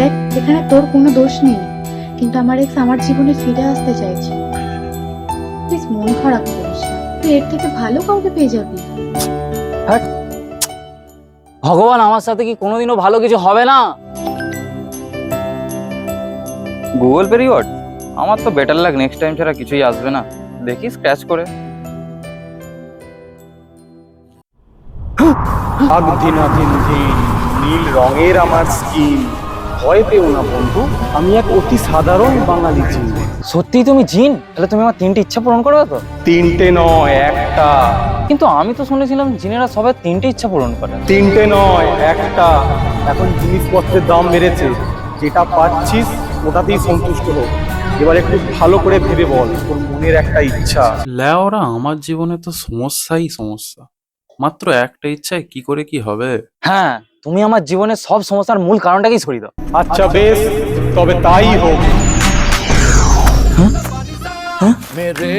দেখ, এখানে তোর কোনো দোষ নেই, কিন্তু আমার এক্স আমার জীবনে ফিরে আসতে চাইছে। প্লিজ মন খারাপ করিস না, তুই এর থেকে ভালো কাউকে পেয়ে যাবি। হ্যাঁ, ভগবান আমার সাথে কি কোনোদিনও ভালো কিছু হবে না? Google pay reward? আমার তো বেটার লাক নেক্সট টাইম ছাড়া কিছুই আসবে না। দেখি স্ক্র্যাচ করে। দিনাধীন দিন, নীল রঙের আমার স্কিন। ভয় পেও না বন্ধু, আমি এক অতি সাধারণ বাঙালি জিন। সত্যি তুমি জিন? তাহলে তুমি আমার 3টে ইচ্ছা পূরণ করবে তো? 3টে নয়, একটা। কিন্তু আমি তো শুনেছিলাম জিনেরা সবাই 3টে ইচ্ছা পূরণ করে। 3টে নয়, একটা। এখন জিনিসপত্রের দাম বেড়েছে, যেটা পাচ্ছিস ওটাতেই সন্তুষ্ট হোক। এবার একটু ভালো করে ভেবে বল, তোর মনের একটা ইচ্ছা। লেওরা, আমার জীবনে তো সমস্যাই সমস্যা। মাত্র একটা ইচ্ছায় কি করে কি হবে? হ্যাঁ, তুমি আমার জীবনের সব সমস্যার মূল কারণটাকেই সরিয়ে দাও। আচ্ছা বেশ, তবে তাই হোক। मेरे